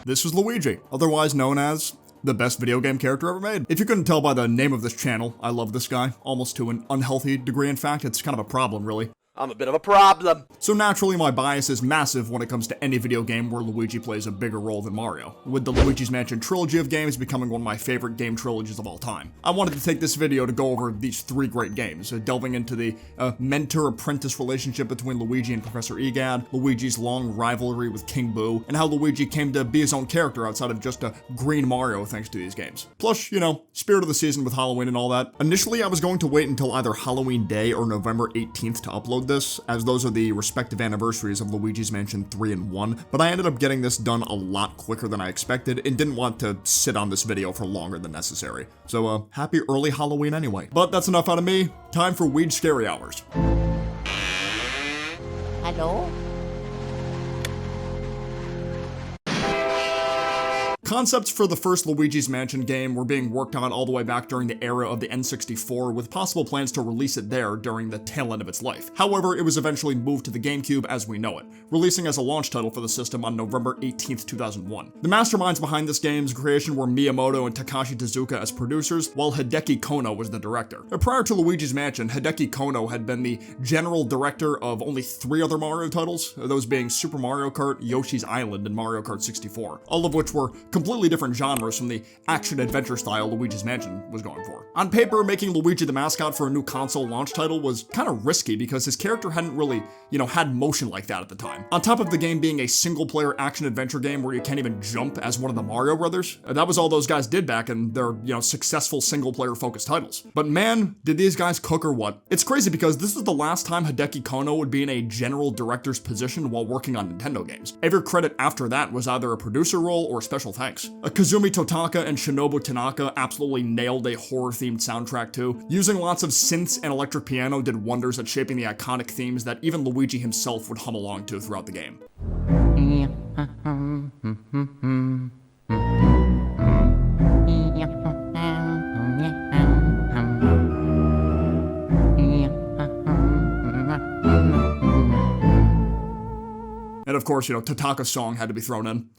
This was Luigi, otherwise known as the best video game character ever made. If you couldn't tell by the name of this channel, I love this guy, almost to an unhealthy degree. In fact, it's kind of a problem, really. I'm a bit of a problem. So naturally, my bias is massive when it comes to any video game where Luigi plays a bigger role than Mario, with the Luigi's Mansion trilogy of games becoming one of my favorite game trilogies of all time. I wanted to take this video to go over these three great games, delving into the mentor-apprentice relationship between Luigi and Professor Egad, Luigi's long rivalry with King Boo, and how Luigi came to be his own character outside of just a green Mario thanks to these games. Plus, you know, spirit of the season with Halloween and all that. Initially, I was going to wait until either Halloween Day or November 18th to upload this, as those are the respective anniversaries of Luigi's Mansion 3 and 1, but I ended up getting this done a lot quicker than I expected and didn't want to sit on this video for longer than necessary. So, happy early Halloween anyway. But that's enough out of me. Time for Weed Scary Hours. Hello? Concepts for the first Luigi's Mansion game were being worked on all the way back during the era of the N64, with possible plans to release it there during the tail end of its life. However, it was eventually moved to the GameCube as we know it, releasing as a launch title for the system on November 18th, 2001. The masterminds behind this game's creation were Miyamoto and Takashi Tezuka as producers, while Hideki Kono was the director. Prior to Luigi's Mansion, Hideki Kono had been the general director of only 3 other Mario titles, those being Super Mario Kart, Yoshi's Island, and Mario Kart 64, all of which were completely different genres from the action-adventure style Luigi's Mansion was going for. On paper, making Luigi the mascot for a new console launch title was kind of risky because his character hadn't really, had motion like that at the time. On top of the game being a single-player action-adventure game where you can't even jump as one of the Mario brothers, that was all those guys did back in their, successful single-player focused titles. But man, did these guys cook or what? It's crazy because this was the last time Hideki Kono would be in a general director's position while working on Nintendo games. Every credit after that was either a producer role or special thanks. Kazumi Totaka and Shinobu Tanaka absolutely nailed a horror-themed soundtrack too. Using lots of synths and electric piano did wonders at shaping the iconic themes that even Luigi himself would hum along to throughout the game. And of course, Totaka's song had to be thrown in.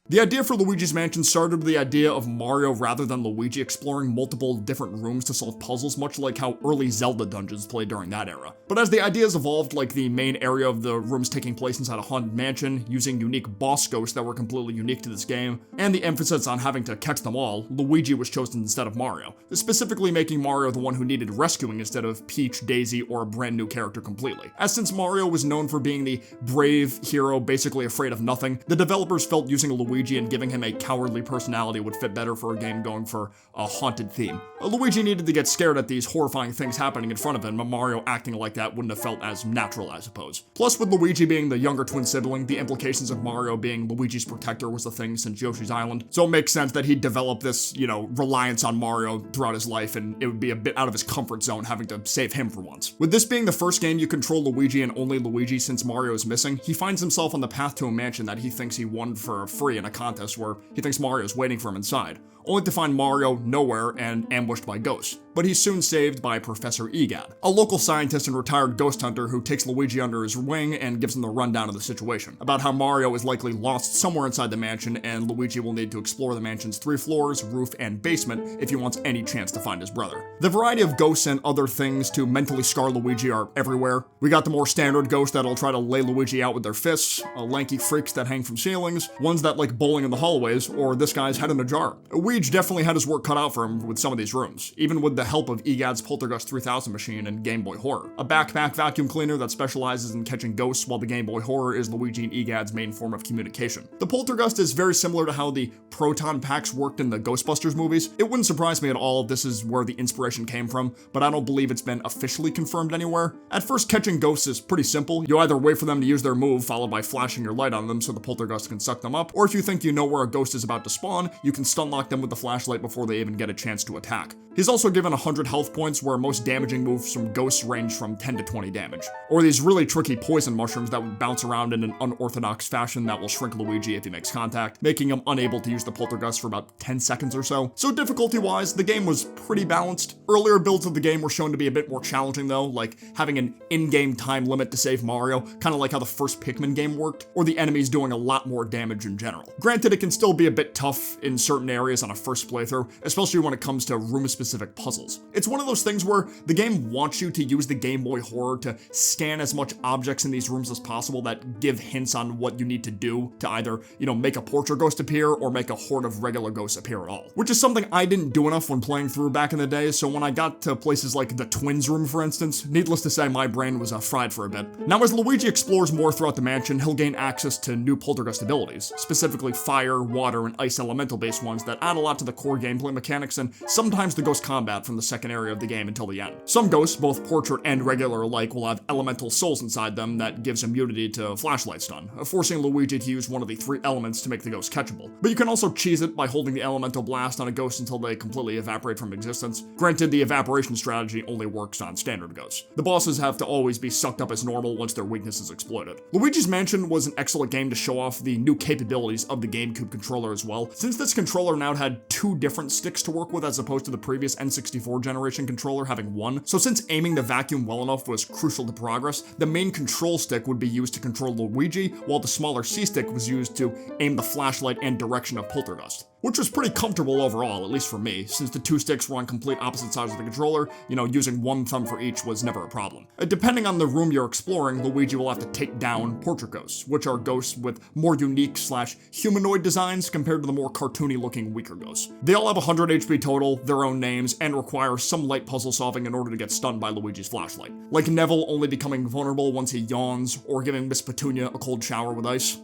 The idea for Luigi's Mansion started with the idea of Mario rather than Luigi exploring multiple different rooms to solve puzzles, much like how early Zelda dungeons played during that era. But as the ideas evolved, like the main area of the rooms taking place inside a haunted mansion, using unique boss ghosts that were completely unique to this game, and the emphasis on having to catch them all, Luigi was chosen instead of Mario, specifically making Mario the one who needed rescuing instead of Peach, Daisy, or a brand new character completely. As since Mario was known for being the brave hero basically afraid of nothing, the developers felt using Luigi and giving him a cowardly personality would fit better for a game going for a haunted theme. Luigi needed to get scared at these horrifying things happening in front of him, but Mario acting like that wouldn't have felt as natural, I suppose. Plus, with Luigi being the younger twin sibling, the implications of Mario being Luigi's protector was the thing since Yoshi's Island, so it makes sense that he'd develop this, reliance on Mario throughout his life, and it would be a bit out of his comfort zone having to save him for once. With this being the first game you control Luigi and only Luigi since Mario is missing, he finds himself on the path to a mansion that he thinks he won for free in a contest where he thinks Mario's waiting for him inside, only to find Mario nowhere and ambushed by ghosts. But he's soon saved by Professor Egad, a local scientist and retired ghost hunter who takes Luigi under his wing and gives him the rundown of the situation, about how Mario is likely lost somewhere inside the mansion and Luigi will need to explore the mansion's 3 floors, roof, and basement if he wants any chance to find his brother. The variety of ghosts and other things to mentally scar Luigi are everywhere. We got the more standard ghosts that'll try to lay Luigi out with their fists, lanky freaks that hang from ceilings, ones that like bowling in the hallways, or this guy's head in a jar. Weege definitely had his work cut out for him with some of these rooms, even with the help of Egad's Poltergust 3000 machine and Game Boy Horror, a backpack vacuum cleaner that specializes in catching ghosts while the Game Boy Horror is Luigi and Egad's main form of communication. The Poltergust is very similar to how the proton packs worked in the Ghostbusters movies. It wouldn't surprise me at all if this is where the inspiration came from, but I don't believe it's been officially confirmed anywhere. At first, catching ghosts is pretty simple. You either wait for them to use their move, followed by flashing your light on them so the poltergeist can suck them up, or if you think you know where a ghost is about to spawn, you can stun lock them with the flashlight before they even get a chance to attack. He's also given 100 health points, where most damaging moves from ghosts range from 10 to 20 damage. Or these really tricky poison mushrooms that would bounce around in an unorthodox fashion that will shrink Luigi if he makes contact, making him unable to use the poltergeist for about 10 seconds or so. So difficulty-wise, the game was pretty balanced. Earlier builds of the game were shown to be a bit more challenging though, like having an in-game time limit to save Mario, kind of like how the first Pikmin game worked, or the enemies doing a lot more damage in general. Granted, it can still be a bit tough in certain areas on a first playthrough, especially when it comes to room-specific puzzles. It's one of those things where the game wants you to use the Game Boy Horror to scan as much objects in these rooms as possible that give hints on what you need to do to either, make a portrait ghost appear or make a horde of regular ghosts appear at all. Which is something I didn't do enough when playing through back in the day, so when I got to places like the Twins room, for instance, needless to say, my brain was fried for a bit. Now, as Luigi explores more throughout the mansion, he'll gain access to new poltergeist abilities, specifically fire, water, and ice elemental-based ones that add a lot to the core gameplay mechanics and sometimes the ghost combat from the second area of the game until the end. Some ghosts, both portrait and regular alike, will have elemental souls inside them that gives immunity to flashlight stun, forcing Luigi to use one of the 3 elements to make the ghost catchable. But you can also cheese it by holding the elemental blast on a ghost until they completely evaporate from existence. Granted, the evaporation strategy only works on standard ghosts. The bosses have to always be sucked up as normal once their weakness is exploited. Luigi's Mansion was an excellent game to show off the new capabilities of the GameCube controller as well, since this controller now had 2 different sticks to work with as opposed to the previous N64 generation controller having 1. So since aiming the vacuum well enough was crucial to progress, the main control stick would be used to control Luigi, while the smaller C-stick was used to aim the flashlight and direction of Poltergeist. Which was pretty comfortable overall, at least for me, since the 2 sticks were on complete opposite sides of the controller, using 1 thumb for each was never a problem. Depending on the room you're exploring, Luigi will have to take down portrait ghosts, which are ghosts with more unique/humanoid designs compared to the more cartoony-looking weaker ghosts. They all have 100 HP total, their own names, and require some light puzzle solving in order to get stunned by Luigi's flashlight. Like Neville only becoming vulnerable once he yawns, or giving Miss Petunia a cold shower with ice.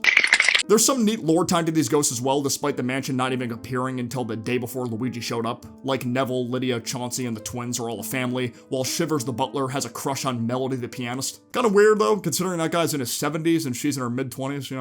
There's some neat lore tied to these ghosts as well, despite the mansion not even appearing until the day before Luigi showed up. Like Neville, Lydia, Chauncey, and the twins are all a family, while Shivers the butler has a crush on Melody the pianist. Kinda weird though, considering that guy's in his 70s and she's in her mid-20s,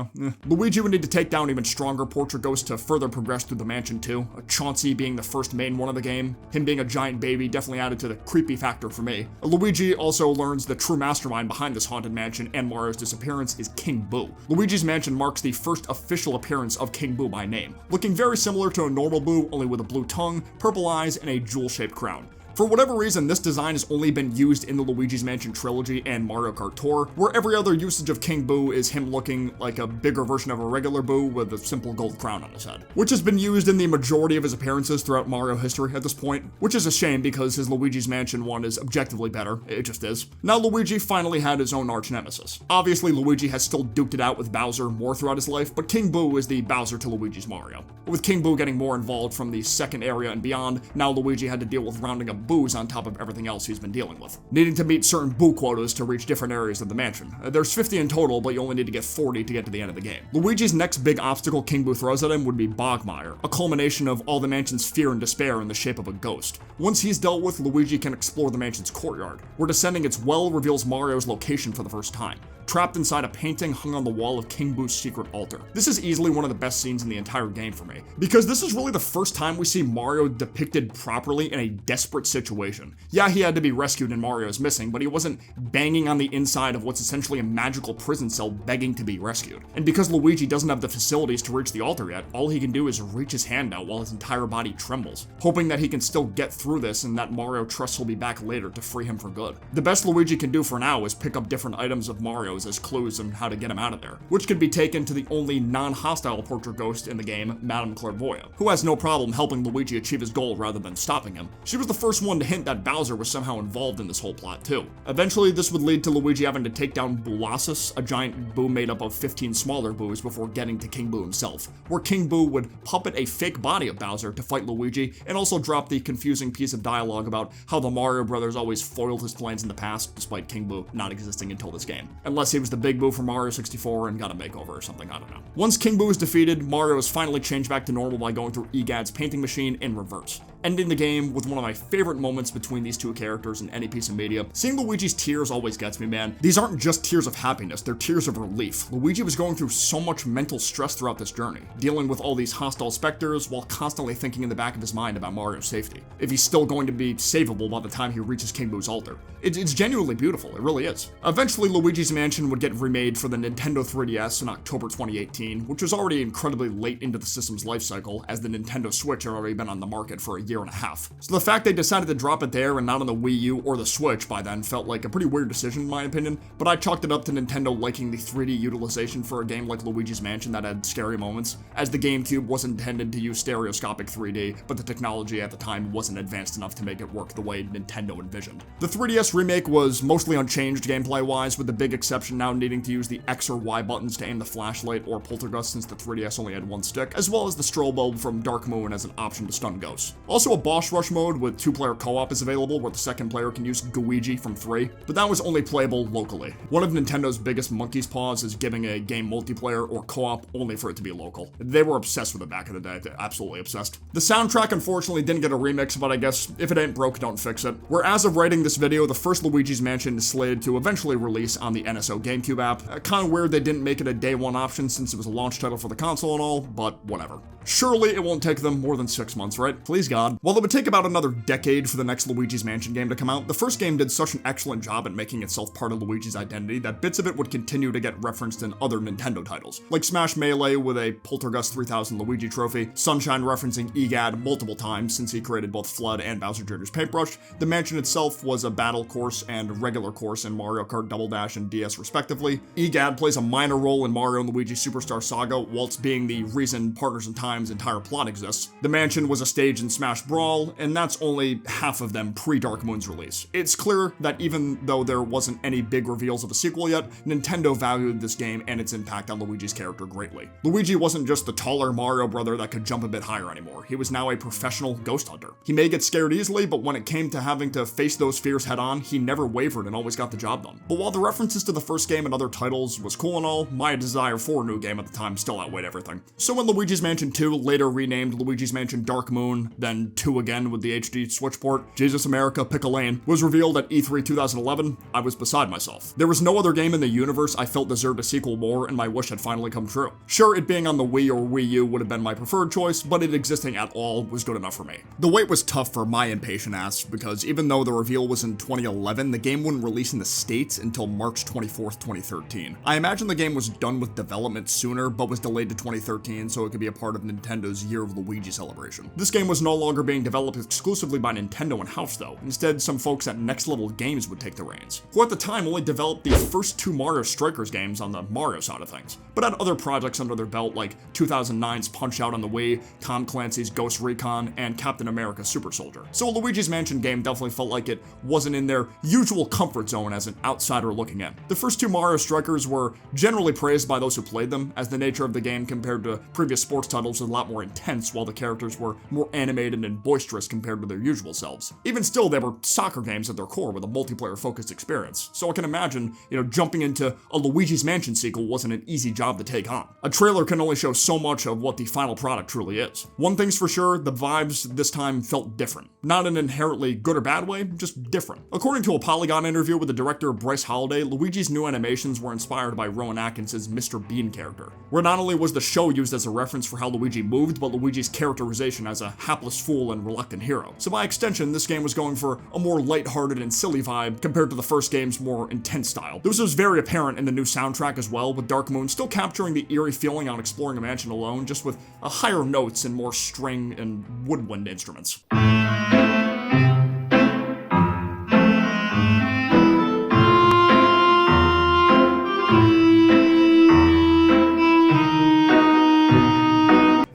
Luigi would need to take down even stronger portrait ghosts to further progress through the mansion too. Chauncey being the first main one of the game, him being a giant baby definitely added to the creepy factor for me. Luigi also learns the true mastermind behind this haunted mansion and Mario's disappearance is King Boo. Luigi's Mansion marks the first official appearance of King Boo by name, looking very similar to a normal Boo, only with a blue tongue, purple eyes, and a jewel-shaped crown. For whatever reason, this design has only been used in the Luigi's Mansion trilogy and Mario Kart Tour, where every other usage of King Boo is him looking like a bigger version of a regular Boo with a simple gold crown on his head, which has been used in the majority of his appearances throughout Mario history at this point, which is a shame because his Luigi's Mansion one is objectively better, it just is. Now Luigi finally had his own arch nemesis. Obviously Luigi has still duked it out with Bowser more throughout his life, but King Boo is the Bowser to Luigi's Mario. With King Boo getting more involved from the second area and beyond, now Luigi had to deal with rounding up Boos on top of everything else he's been dealing with, needing to meet certain Boo quotas to reach different areas of the mansion. There's 50 in total, but you only need to get 40 to get to the end of the game. Luigi's next big obstacle King Boo throws at him would be Bogmire, a culmination of all the mansion's fear and despair in the shape of a ghost. Once he's dealt with, Luigi can explore the mansion's courtyard, where descending its well reveals Mario's location for the first time, trapped inside a painting hung on the wall of King Boo's secret altar. This is easily one of the best scenes in the entire game for me, because this is really the first time we see Mario depicted properly in a desperate situation. Yeah, he had to be rescued and Mario's missing, but he wasn't banging on the inside of what's essentially a magical prison cell begging to be rescued. And because Luigi doesn't have the facilities to reach the altar yet, all he can do is reach his hand out while his entire body trembles, hoping that he can still get through this and that Mario trusts he'll be back later to free him for good. The best Luigi can do for now is pick up different items of Mario's as clues on how to get him out of there, which could be taken to the only non-hostile portrait ghost in the game, Madame Clairvoyant, who has no problem helping Luigi achieve his goal rather than stopping him. She was the first one to hint that Bowser was somehow involved in this whole plot too. Eventually, this would lead to Luigi having to take down Boolossus, a giant Boo made up of 15 smaller Boos before getting to King Boo himself, where King Boo would puppet a fake body of Bowser to fight Luigi, and also drop the confusing piece of dialogue about how the Mario brothers always foiled his plans in the past, despite King Boo not existing until this game. Unless unless he was the big boo from Mario 64 and got a makeover or something, I don't know. Once King Boo is defeated, Mario is finally changed back to normal by going through EGAD's painting machine in reverse, ending the game with one of my favorite moments between these two characters in any piece of media. Seeing Luigi's tears always gets me, man. These aren't just tears of happiness, they're tears of relief. Luigi was going through so much mental stress throughout this journey, dealing with all these hostile specters while constantly thinking in the back of his mind about Mario's safety. If he's still going to be savable by the time he reaches King Boo's altar. It's genuinely beautiful, it really is. Eventually, Luigi's Mansion would get remade for the Nintendo 3DS in October 2018, which was already incredibly late into the system's life cycle, as the Nintendo Switch had already been on the market for a year and a half. So the fact they decided to drop it there and not on the Wii U or the Switch by then felt like a pretty weird decision in my opinion, but I chalked it up to Nintendo liking the 3D utilization for a game like Luigi's Mansion that had scary moments, as the GameCube was intended to use stereoscopic 3D, but the technology at the time wasn't advanced enough to make it work the way Nintendo envisioned. The 3DS remake was mostly unchanged gameplay-wise, with the big exception now needing to use the X or Y buttons to aim the flashlight or poltergust since the 3DS only had one stick, as well as the strobe bulb from Dark Moon as an option to stun ghosts. Also, a boss rush mode with 2-player co-op is available where the second player can use Luigi from 3, but that was only playable locally. One of Nintendo's biggest monkey's paws is giving a game multiplayer or co-op only for it to be local. They were obsessed with it back in the day, absolutely obsessed. The soundtrack unfortunately didn't get a remix, but I guess if it ain't broke, don't fix it. Where as of writing this video, the first Luigi's Mansion is slated to eventually release on the NSO GameCube app. Kinda weird they didn't make it a day one option since it was a launch title for the console and all, but whatever. Surely it won't take them more than 6 months, right? Please God. While it would take about another decade for the next Luigi's Mansion game to come out, the first game did such an excellent job at making itself part of Luigi's identity that bits of it would continue to get referenced in other Nintendo titles, like Smash Melee with a Poltergust 3000 Luigi trophy, Sunshine referencing EGAD multiple times since he created both Flood and Bowser Jr.'s Paintbrush. The mansion itself was a battle course and regular course in Mario Kart Double Dash and DS respectively. EGAD plays a minor role in Mario and Luigi Superstar Saga, whilst being the reason Partners in Time's entire plot exists. The mansion was a stage in Smash Brawl, and that's only half of them pre-Dark Moon's release. It's clear that even though there wasn't any big reveals of a sequel yet, Nintendo valued this game and its impact on Luigi's character greatly. Luigi wasn't just the taller Mario brother that could jump a bit higher anymore. He was now a professional ghost hunter. He may get scared easily, but when it came to having to face those fears head on, he never wavered and always got the job done. But while the references to the first game and other titles was cool and all, my desire for a new game at the time still outweighed everything. So when Luigi's Mansion 2, later renamed Luigi's Mansion Dark Moon, then 2 again with the HD Switch port, Jesus America, pick a lane, was revealed at E3 2011, I was beside myself. There was no other game in the universe I felt deserved a sequel more, and my wish had finally come true. Sure, it being on the Wii or Wii U would have been my preferred choice, but it existing at all was good enough for me. The wait was tough for my impatient ass, because even though the reveal was in 2011, the game wouldn't release in the States until March 24th, 2013. I imagine the game was done with development sooner, but was delayed to 2013 so it could be a part of Nintendo's Year of Luigi celebration. This game was no longer being developed exclusively by Nintendo in-house though. Instead, some folks at Next Level Games would take the reins, who at the time only developed the first 2 Mario Strikers games on the Mario side of things, but had other projects under their belt like 2009's Punch-Out on the Wii, Tom Clancy's Ghost Recon, and Captain America Super Soldier. So a Luigi's Mansion game definitely felt like it wasn't in their usual comfort zone as an outsider looking in. The first 2 Mario Strikers were generally praised by those who played them, as the nature of the game compared to previous sports titles was a lot more intense, while the characters were more animated and boisterous compared to their usual selves. Even still, they were soccer games at their core with a multiplayer-focused experience, so I can imagine, jumping into a Luigi's Mansion sequel wasn't an easy job to take on. A trailer can only show so much of what the final product truly is. One thing's for sure, the vibes this time felt different. Not in an inherently good or bad way, just different. According to a Polygon interview with the director Bryce Holiday, Luigi's new animations were inspired by Rowan Atkinson's Mr. Bean character, where not only was the show used as a reference for how Luigi moved, but Luigi's characterization as a hapless fool and reluctant hero. So by extension, this game was going for a more lighthearted and silly vibe compared to the first game's more intense style. This was very apparent in the new soundtrack as well, with Dark Moon still capturing the eerie feeling on exploring a mansion alone, just with a higher notes and more string and woodwind instruments.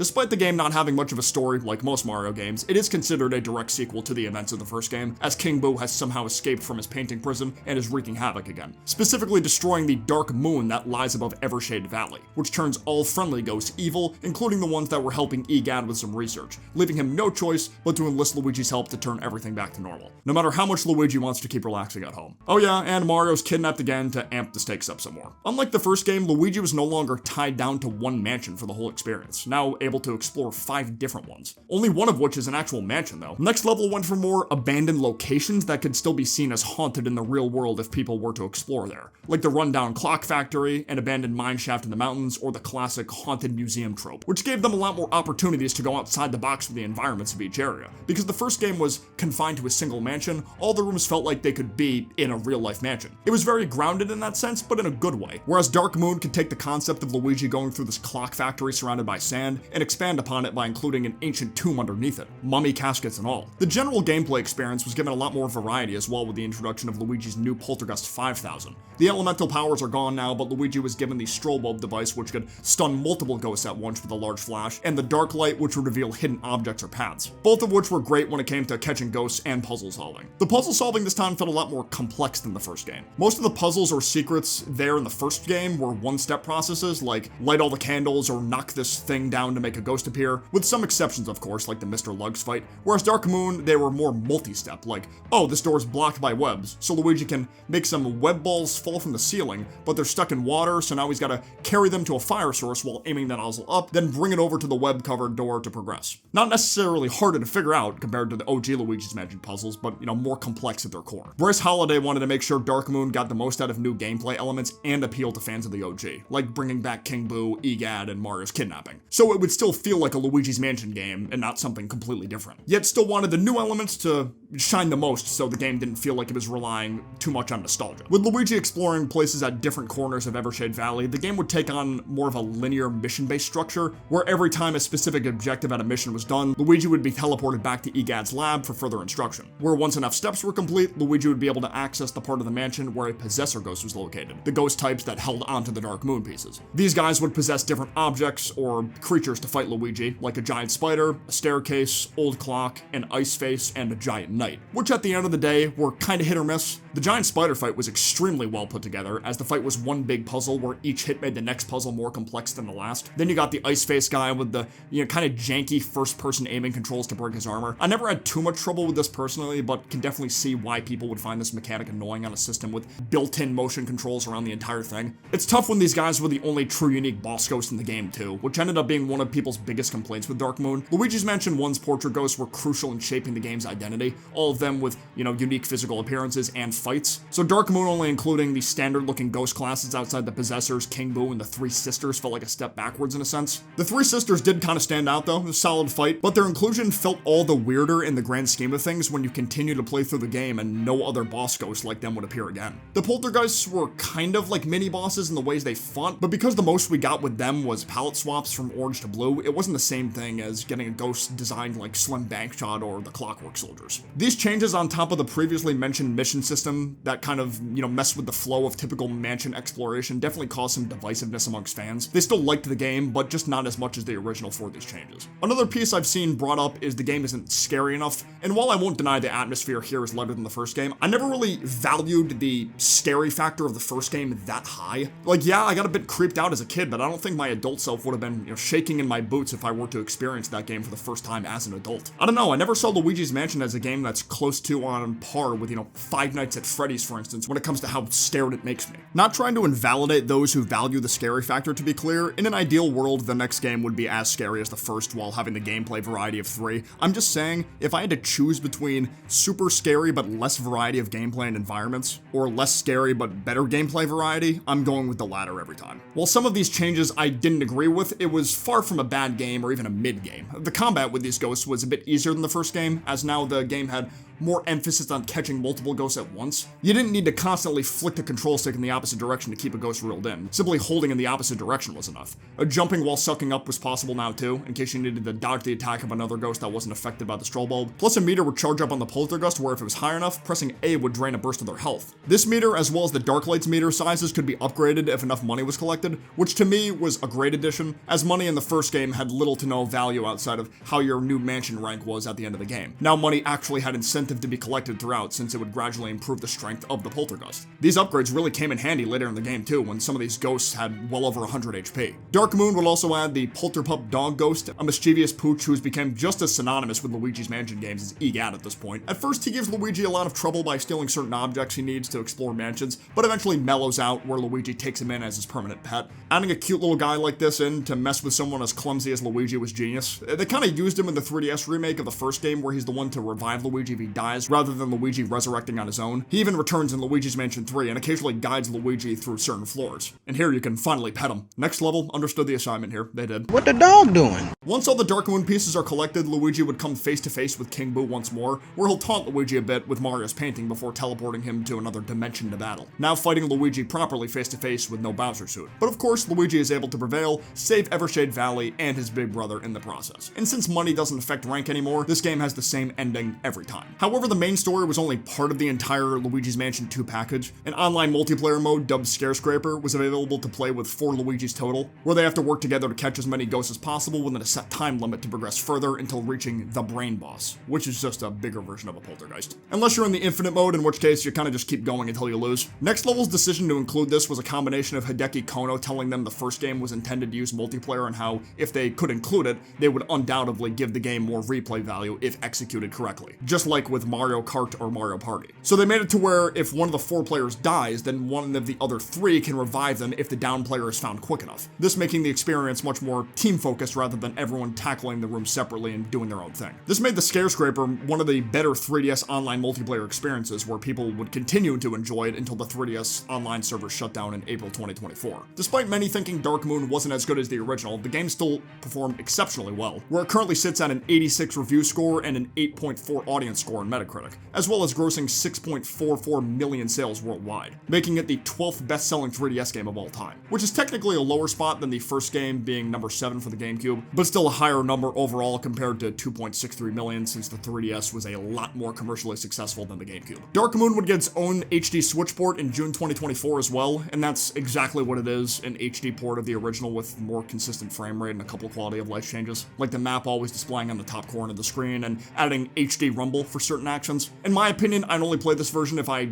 Despite the game not having much of a story like most Mario games, it is considered a direct sequel to the events of the first game, as King Boo has somehow escaped from his painting prison and is wreaking havoc again, specifically destroying the dark moon that lies above Evershade Valley, which turns all friendly ghosts evil, including the ones that were helping Egad with some research, leaving him no choice but to enlist Luigi's help to turn everything back to normal, no matter how much Luigi wants to keep relaxing at home. Oh yeah, and Mario's kidnapped again to amp the stakes up some more. Unlike the first game, Luigi was no longer tied down to one mansion for the whole experience, now able to explore 5 different ones. Only one of which is an actual mansion though. Next level went for more abandoned locations that could still be seen as haunted in the real world if people were to explore there, like the rundown clock factory, an abandoned mine shaft in the mountains, or the classic haunted museum trope, which gave them a lot more opportunities to go outside the box for the environments of each area. Because the first game was confined to a single mansion, all the rooms felt like they could be in a real-life mansion. It was very grounded in that sense, but in a good way. Whereas Dark Moon could take the concept of Luigi going through this clock factory surrounded by sand and expand upon it by including an ancient tomb underneath it, mummy caskets and all. The general gameplay experience was given a lot more variety as well with the introduction of Luigi's new Poltergust 5000. The elemental powers are gone now, but Luigi was given the strobe bulb device which could stun multiple ghosts at once with a large flash, and the dark light which would reveal hidden objects or paths, both of which were great when it came to catching ghosts and puzzle solving. The puzzle solving this time felt a lot more complex than the first game. Most of the puzzles or secrets there in the first game were one-step processes, like light all the candles or knock this thing down to make a ghost appear, with some exceptions of course, like the Mr. Lugs fight, whereas Dark Moon, they were more multi-step, like, oh, this door is blocked by webs, so Luigi can make some web balls fall from the ceiling, but they're stuck in water, so now he's gotta carry them to a fire source while aiming the nozzle up, then bring it over to the web-covered door to progress. Not necessarily harder to figure out compared to the OG Luigi's Mansion puzzles, but, more complex at their core. Bryce Holiday wanted to make sure Dark Moon got the most out of new gameplay elements and appeal to fans of the OG, like bringing back King Boo, Egad, and Mario's kidnapping. So it would still feel like a Luigi's Mansion game and not something completely different. Yet still wanted the new elements to shine the most so the game didn't feel like it was relying too much on nostalgia. With Luigi exploring places at different corners of Evershade Valley, the game would take on more of a linear mission-based structure, where every time a specific objective at a mission was done, Luigi would be teleported back to Egad's lab for further instruction, where once enough steps were complete, Luigi would be able to access the part of the mansion where a possessor ghost was located, the ghost types that held onto the Dark Moon pieces. These guys would possess different objects or creatures to fight Luigi, like a giant spider, a staircase, old clock, an ice face, and a giant knight, which at the end of the day were kinda hit or miss. The giant spider fight was extremely well put together, as the fight was one big puzzle where each hit made the next puzzle more complex than the last. Then you got the ice face guy with the, kinda janky first-person aiming controls to break his armor. I never had too much trouble with this personally, but can definitely see why people would find this mechanic annoying on a system with built-in motion controls around the entire thing. It's tough when these guys were the only true unique boss ghosts in the game too, which ended up being one of people's biggest complaints with Dark Moon. Luigi's Mansion 1's portrait ghosts were crucial in shaping the game's identity, all of them with, unique physical appearances and fights. So Dark Moon only including the standard-looking ghost classes outside the Possessors, King Boo, and the Three Sisters felt like a step backwards in a sense. The Three Sisters did kind of stand out though, a solid fight, but their inclusion felt all the weirder in the grand scheme of things when you continue to play through the game and no other boss ghosts like them would appear again. The Poltergeists were kind of like mini-bosses in the ways they fought, but because the most we got with them was palette swaps from orange to blue, it wasn't the same thing as getting a ghost designed like Slim Bankshot or the Clockwork Soldiers. These changes on top of the previously mentioned mission system that kind of, messed with the flow of typical mansion exploration definitely caused some divisiveness amongst fans. They still liked the game, but just not as much as the original for these changes. Another piece I've seen brought up is the game isn't scary enough, and while I won't deny the atmosphere here is lighter than the first game, I never really valued the scary factor of the first game that high. Like, yeah, I got a bit creeped out as a kid, but I don't think my adult self would have been, shaking in my boots if I were to experience that game for the first time as an adult. I don't know, I never saw Luigi's Mansion as a game that's close to on par with, Five Nights at Freddy's, for instance, when it comes to how scared it makes me. Not trying to invalidate those who value the scary factor, to be clear. In an ideal world, the next game would be as scary as the first while having the gameplay variety of 3. I'm just saying, if I had to choose between super scary but less variety of gameplay and environments, or less scary but better gameplay variety, I'm going with the latter every time. While some of these changes I didn't agree with, it was far from a bad game or even a mid game. The combat with these ghosts was a bit easier than the first game, as now the game had more emphasis on catching multiple ghosts at once. You didn't need to constantly flick the control stick in the opposite direction to keep a ghost reeled in. Simply holding in the opposite direction was enough. Jumping while sucking up was possible now too, in case you needed to dodge the attack of another ghost that wasn't affected by the strobe bulb. Plus a meter would charge up on the Poltergust where if it was high enough, pressing A would drain a burst of their health. This meter, as well as the Dark Lights meter sizes, could be upgraded if enough money was collected, which to me was a great addition, as money in the first first game had little to no value outside of how your new mansion rank was at the end of the game. Now money actually had incentive to be collected throughout, since it would gradually improve the strength of the poltergust. These upgrades really came in handy later in the game too, when some of these ghosts had well over 100 HP. Dark Moon would also add the Polterpup Dog Ghost, a mischievous pooch who's become just as synonymous with Luigi's Mansion games as EGAT at this point. At first, he gives Luigi a lot of trouble by stealing certain objects he needs to explore mansions, but eventually mellows out where Luigi takes him in as his permanent pet. Adding a cute little guy like this in to mess with someone as clumsy as Luigi was genius. They kind of used him in the 3DS remake of the first game, where he's the one to revive Luigi if he dies, rather than Luigi resurrecting on his own. He even returns in Luigi's Mansion 3 and occasionally guides Luigi through certain floors. And here you can finally pet him. Next level understood the assignment here. They did. What the dog doing? Once all the Dark Moon pieces are collected, Luigi would come face to face with King Boo once more, where he'll taunt Luigi a bit with Mario's painting before teleporting him to another dimension to battle. Now fighting Luigi properly face to face with no Bowser suit. But of course, Luigi is able to prevail, save Evershade Valley and his big brother in the process. And since money doesn't affect rank anymore, this game has the same ending every time. However, the main story was only part of the entire Luigi's Mansion 2 package. An online multiplayer mode dubbed Scarescraper was available to play with 4 Luigis total, where they have to work together to catch as many ghosts as possible within a set time limit to progress further until reaching the Brain Boss, which is just a bigger version of a poltergeist. Unless you're in the infinite mode, in which case you kind of just keep going until you lose. Next Level's decision to include this was a combination of Hideki Kono telling them the first game was intended to use multiplayer and how, if they could include it, they would undoubtedly give the game more replay value if executed correctly, just like with Mario Kart or Mario Party. So they made it to where if one of the 4 players dies, then one of the other 3 can revive them if the down player is found quick enough. This making the experience much more team-focused rather than everyone tackling the room separately and doing their own thing. This made the Scarescraper one of the better 3DS online multiplayer experiences, where people would continue to enjoy it until the 3DS online servers shut down in April 2024. Despite many thinking Dark Moon wasn't as good as the original, the game still performed exceptionally well, where it currently sits at an 86 review score and an 8.4 audience score in Metacritic, as well as grossing 6.44 million sales worldwide, making it the 12th best-selling 3DS game of all time, which is technically a lower spot than the first game being number 7 for the GameCube, but still a higher number overall compared to 2.63 million, since the 3DS was a lot more commercially successful than the GameCube. Dark Moon would get its own HD Switch port in June 2024 as well, and that's exactly what it is, an HD port of the original with more consistent frame rate and a couple quality of life changes, like the map always displaying on the top corner of the screen and adding HD rumble for certain actions. In my opinion, I'd only play this version if I,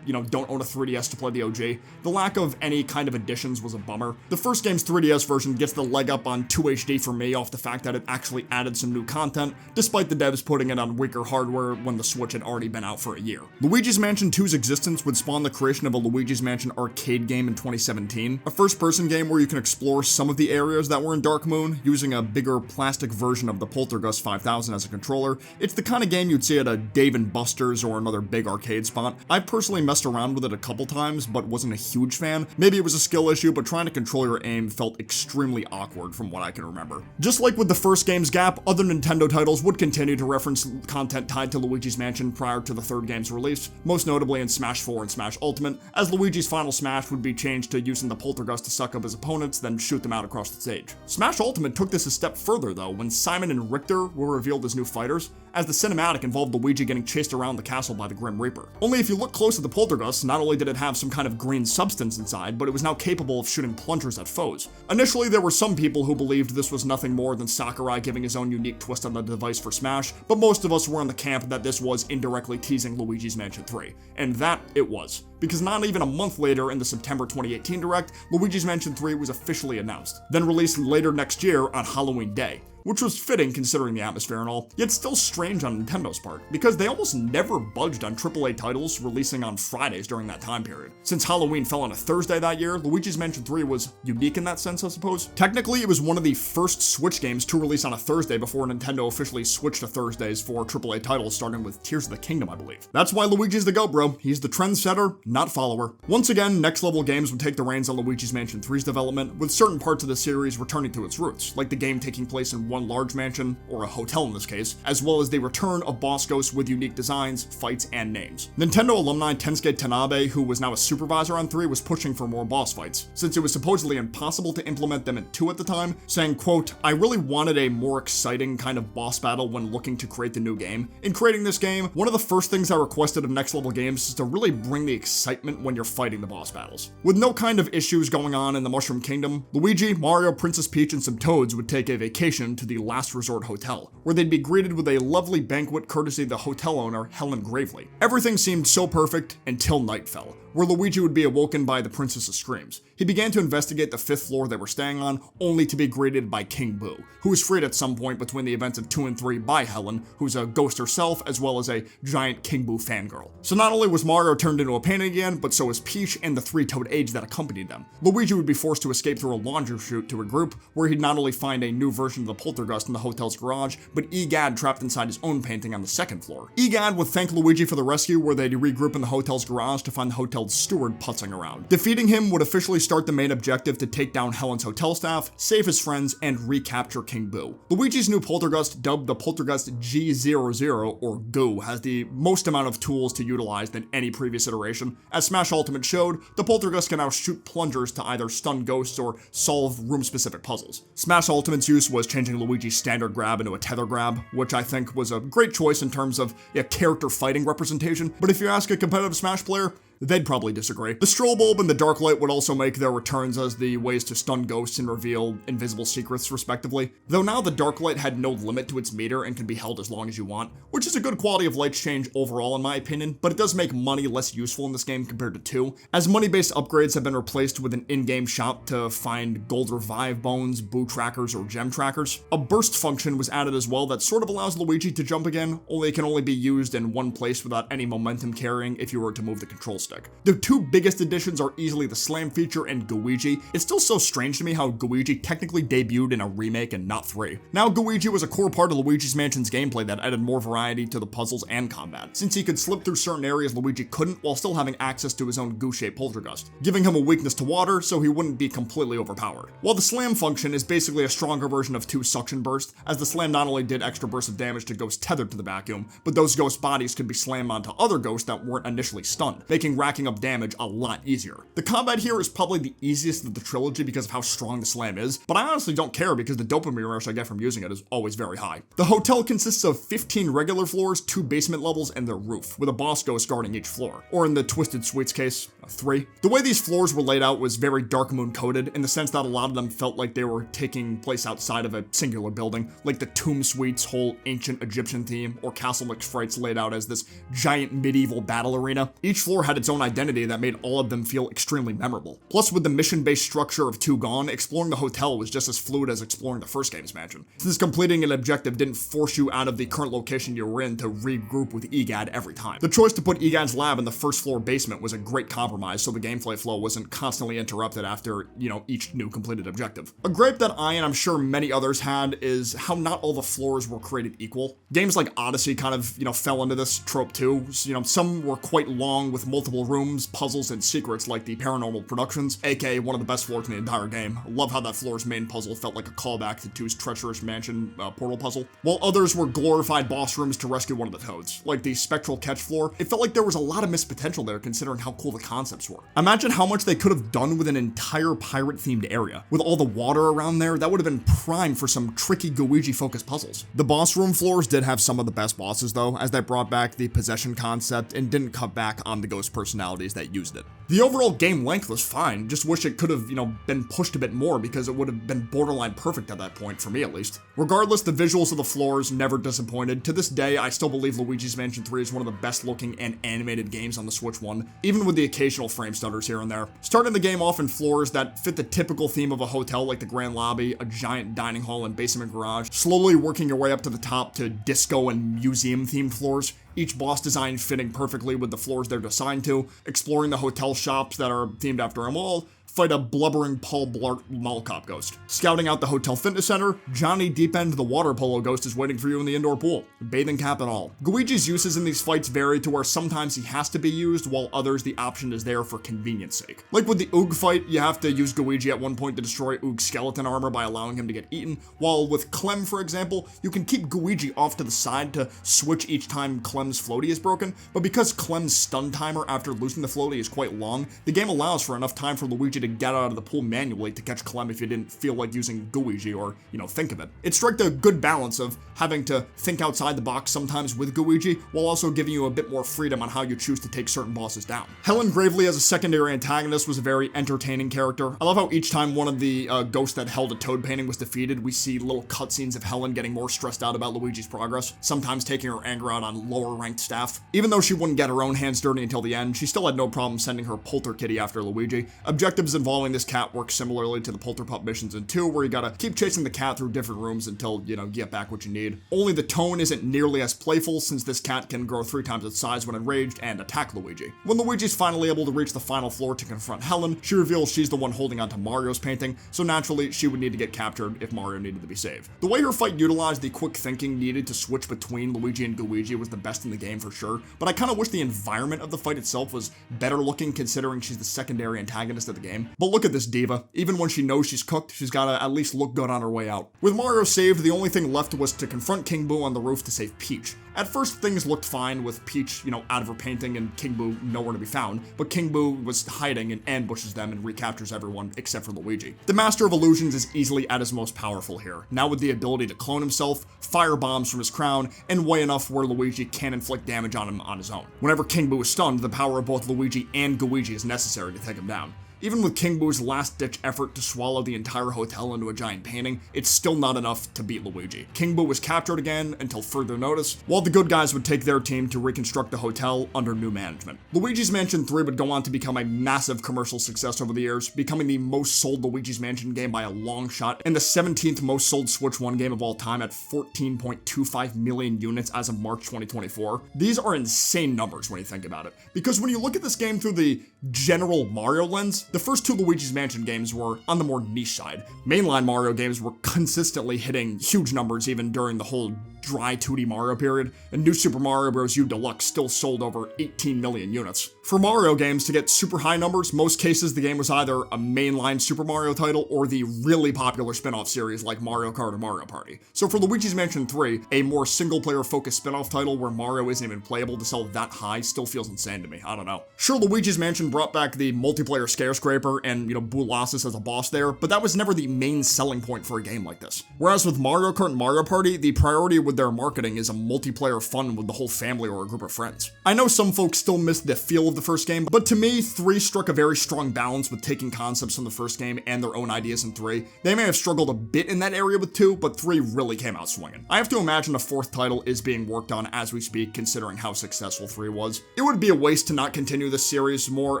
don't own a 3DS to play the OG. The lack of any kind of additions was a bummer. The first game's 3DS version gets the leg up on 2HD for me off the fact that it actually added some new content, despite the devs putting it on weaker hardware when the Switch had already been out for a year. Luigi's Mansion 2's existence would spawn the creation of a Luigi's Mansion arcade game in 2017, a first-person game where you can explore some of the areas that were in Dark Moon, using a bigger plastic version of the Poltergust 5000 as a controller. It's the kind of game you'd see at a Dave & Buster's or another big arcade spot. I've personally messed around with it a couple times, but wasn't a huge fan. Maybe it was a skill issue, but trying to control your aim felt extremely awkward from what I can remember. Just like with the first game's gap, other Nintendo titles would continue to reference content tied to Luigi's Mansion prior to the third game's release, most notably in Smash 4 and Smash Ultimate, as Luigi's final Smash would be changed to using the Poltergust to suck up his opponents, then shoot them out across the stage. Smash Ultimate took this a step further though, when Simon and Richter were revealed as new fighters, as the cinematic involved Luigi getting chased around the castle by the Grim Reaper. Only if you look close at the Poltergust, not only did it have some kind of green substance inside, but it was now capable of shooting plungers at foes. Initially, there were some people who believed this was nothing more than Sakurai giving his own unique twist on the device for Smash, but most of us were in the camp that this was indirectly teasing Luigi's Mansion 3. And that it was. Because not even a month later, in the September 2018 Direct, Luigi's Mansion 3 was officially announced, then released later next year on Halloween Day, which was fitting considering the atmosphere and all, yet still strange on Nintendo's part, because they almost never budged on AAA titles releasing on Fridays during that time period. Since Halloween fell on a Thursday that year, Luigi's Mansion 3 was unique in that sense, I suppose. Technically, it was one of the first Switch games to release on a Thursday before Nintendo officially switched to Thursdays for AAA titles, starting with Tears of the Kingdom, I believe. That's why Luigi's the GOAT, bro. He's the trendsetter, not follower. Once again, Next Level Games would take the reins on Luigi's Mansion 3's development, with certain parts of the series returning to its roots, like the game taking place in one large mansion, or a hotel in this case, as well as the return of boss ghosts with unique designs, fights, and names. Nintendo alumni Tensuke Tanabe, who was now a supervisor on 3, was pushing for more boss fights, since it was supposedly impossible to implement them in 2 at the time, saying, quote, "I really wanted a more exciting kind of boss battle when looking to create the new game. In creating this game, one of the first things I requested of Next Level Games is to really bring the excitement when you're fighting the boss battles." With no kind of issues going on in the Mushroom Kingdom, Luigi, Mario, Princess Peach, and some Toads would take a vacation to the Last Resort Hotel, where they'd be greeted with a lovely banquet courtesy of the hotel owner, Helen Gravely. Everything seemed so perfect until night fell, where Luigi would be awoken by the princess's screams. He began to investigate the 5th floor they were staying on, only to be greeted by King Boo, who was freed at some point between the events of 2 and 3 by Helen, who's a ghost herself, as well as a giant King Boo fangirl. So not only was Mario turned into a pain again, but so was Peach and the 3 Toad Aides that accompanied them. Luigi would be forced to escape through a laundry chute to regroup, where he'd not only find a new version of the poltergust in the hotel's garage, but Egad trapped inside his own painting on the 2nd floor. Egad would thank Luigi for the rescue, where they'd regroup in the hotel's garage to find the hotel's steward putzing around. Defeating him would officially start the main objective to take down Helen's hotel staff, save his friends, and recapture King Boo. Luigi's new poltergust, dubbed the Poltergust G00, or Goo, has the most amount of tools to utilize than any previous iteration. As Smash Ultimate showed, the poltergust can now shoot plungers to either stun ghosts or solve room-specific puzzles. Smash Ultimate's use was changing Luigi's standard grab into a tether grab, which I think was a great choice in terms of a character fighting representation, but if you ask a competitive Smash player, they'd probably disagree. The Strobe Bulb and the Dark Light would also make their returns as the ways to stun ghosts and reveal invisible secrets, respectively. Though now the Dark Light had no limit to its meter and can be held as long as you want, which is a good quality of light change overall in my opinion, but it does make money less useful in this game compared to 2, as money-based upgrades have been replaced with an in-game shop to find gold revive bones, boo trackers, or gem trackers. A burst function was added as well that sort of allows Luigi to jump again, only it can only be used in one place without any momentum carrying if you were to move the control stick. The 2 biggest additions are easily the Slam feature and Gooigi. It's still so strange to me how Gooigi technically debuted in a remake and not 3. Now Gooigi was a core part of Luigi's Mansion's gameplay that added more variety to the puzzles and combat, since he could slip through certain areas Luigi couldn't while still having access to his own goo-shaped poltergust, giving him a weakness to water so he wouldn't be completely overpowered. While the Slam function is basically a stronger version of 2's Suction Burst, as the Slam not only did extra bursts of damage to ghosts tethered to the vacuum, but those ghost bodies could be slammed onto other ghosts that weren't initially stunned, making racking up damage a lot easier. The combat here is probably the easiest of the trilogy because of how strong the Slam is, but I honestly don't care because the dopamine rush I get from using it is always very high. The hotel consists of 15 regular floors, 2 basement levels, and their roof, with a boss ghost guarding each floor, or in the Twisted Sweets case, 3. The way these floors were laid out was very Dark Moon coded, in the sense that a lot of them felt like they were taking place outside of a singular building, like the Tomb Suite's whole ancient Egyptian theme, or Castle McFright's laid out as this giant medieval battle arena. Each floor had its own identity that made all of them feel extremely memorable. Plus, with the mission-based structure of 2 gone, exploring the hotel was just as fluid as exploring the first game's mansion, since completing an objective didn't force you out of the current location you were in to regroup with Egad every time. The choice to put Egad's lab in the first floor basement was a great compromise, so the gameplay flow wasn't constantly interrupted after, each new completed objective. A gripe that I, and I'm sure many others had, is how not all the floors were created equal. Games like Odyssey kind of, fell into this trope too. Some were quite long with multiple rooms, puzzles, and secrets like the Paranormal Productions, aka one of the best floors in the entire game. I love how that floor's main puzzle felt like a callback to 2's Treacherous Mansion portal puzzle. While others were glorified boss rooms to rescue one of the Toads, like the Spectral Catch floor, it felt like there was a lot of missed potential there considering how cool the concepts were. Imagine how much they could have done with an entire pirate-themed area. With all the water around there, that would have been prime for some tricky Gooigi-focused puzzles. The boss room floors did have some of the best bosses though, as they brought back the possession concept and didn't cut back on the ghost personalities that used it. The overall game length was fine, just wish it could have, been pushed a bit more because it would have been borderline perfect at that point, for me at least. Regardless, the visuals of the floors never disappointed. To this day, I still believe Luigi's Mansion 3 is one of the best looking and animated games on the Switch 1, even with the occasional frame stutters here and there. Starting the game off in floors that fit the typical theme of a hotel like the Grand Lobby, a giant dining hall and basement garage, slowly working your way up to the top to disco and museum themed floors, each boss design fitting perfectly with the floors they're assigned to, exploring the hotel shops that are themed after them all, fight a blubbering Paul Blart Mall Cop ghost. Scouting out the hotel fitness center, Johnny Deepend the water polo ghost is waiting for you in the indoor pool, bathing cap and all. Luigi's uses in these fights vary to where sometimes he has to be used, while others the option is there for convenience sake. Like with the Oog fight, you have to use Luigi at one point to destroy Oog's skeleton armor by allowing him to get eaten, while with Clem, for example, you can keep Luigi off to the side to switch each time Clem's floaty is broken, but because Clem's stun timer after losing the floaty is quite long, the game allows for enough time for Luigi to get out of the pool manually to catch Clem if you didn't feel like using Luigi or, think of it. It struck a good balance of having to think outside the box sometimes with Luigi, while also giving you a bit more freedom on how you choose to take certain bosses down. Helen Gravely as a secondary antagonist was a very entertaining character. I love how each time one of the ghosts that held a toad painting was defeated, we see little cutscenes of Helen getting more stressed out about Luigi's progress, sometimes taking her anger out on lower ranked staff. Even though she wouldn't get her own hands dirty until the end, she still had no problem sending her Polter Kitty after Luigi. Objectives involving this cat work similarly to the Polterpup missions in 2, where you gotta keep chasing the cat through different rooms until, you get back what you need. Only the tone isn't nearly as playful, since this cat can grow 3 times its size when enraged and attack Luigi. When Luigi's finally able to reach the final floor to confront Helen, she reveals she's the one holding onto Mario's painting, so naturally she would need to get captured if Mario needed to be saved. The way her fight utilized the quick thinking needed to switch between Luigi and Luigi was the best in the game for sure, but I kinda wish the environment of the fight itself was better looking considering she's the secondary antagonist of the game. But look at this diva. Even when she knows she's cooked, she's gotta at least look good on her way out. With Mario saved, the only thing left was to confront King Boo on the roof to save Peach. At first, things looked fine with Peach, out of her painting and King Boo nowhere to be found, but King Boo was hiding and ambushes them and recaptures everyone except for Luigi. The Master of Illusions is easily at his most powerful here, now with the ability to clone himself, fire bombs from his crown, and weigh enough where Luigi can inflict damage on him on his own. Whenever King Boo is stunned, the power of both Luigi and Luigi is necessary to take him down. Even with King Boo's last-ditch effort to swallow the entire hotel into a giant painting, it's still not enough to beat Luigi. King Boo was captured again until further notice, while the good guys would take their team to reconstruct the hotel under new management. Luigi's Mansion 3 would go on to become a massive commercial success over the years, becoming the most sold Luigi's Mansion game by a long shot, and the 17th most sold Switch 1 game of all time at 14.25 million units as of March 2024. These are insane numbers when you think about it, because when you look at this game through the general Mario lens, the first 2 Luigi's Mansion games were on the more niche side. Mainline Mario games were consistently hitting huge numbers even during the whole dry 2D Mario period, and New Super Mario Bros. U Deluxe still sold over 18 million units. For Mario games to get super high numbers, most cases the game was either a mainline Super Mario title or the really popular spin-off series like Mario Kart or Mario Party. So for Luigi's Mansion 3, a more single-player focused spin-off title where Mario isn't even playable to sell that high still feels insane to me. I don't know. Sure, Luigi's Mansion brought back the multiplayer skyscraper and, Boolossus as a boss there, but that was never the main selling point for a game like this. Whereas with Mario Kart and Mario Party, the priority with their marketing is a multiplayer fun with the whole family or a group of friends. I know some folks still miss the feel of the first game, but to me, 3 struck a very strong balance with taking concepts from the first game and their own ideas in 3. They may have struggled a bit in that area with 2, but 3 really came out swinging. I have to imagine a 4th title is being worked on as we speak, considering how successful 3 was. It would be a waste to not continue this series more,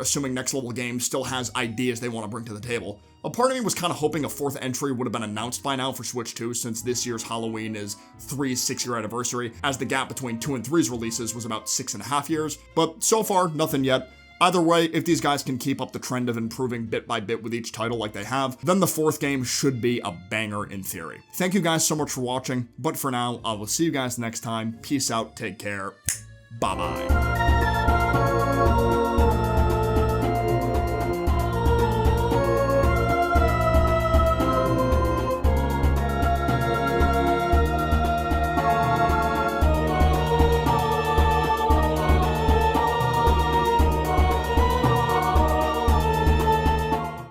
assuming Next Level Games still has ideas they want to bring to the table. A part of me was kind of hoping a 4th entry would have been announced by now for Switch 2, since this year's Halloween is 3's 6-year anniversary, as the gap between 2 and 3's releases was about 6.5 years, but so far, nothing yet. Either way, if these guys can keep up the trend of improving bit by bit with each title like they have, then the 4th game should be a banger in theory. Thank you guys so much for watching, but for now, I will see you guys next time. Peace out, take care, bye-bye.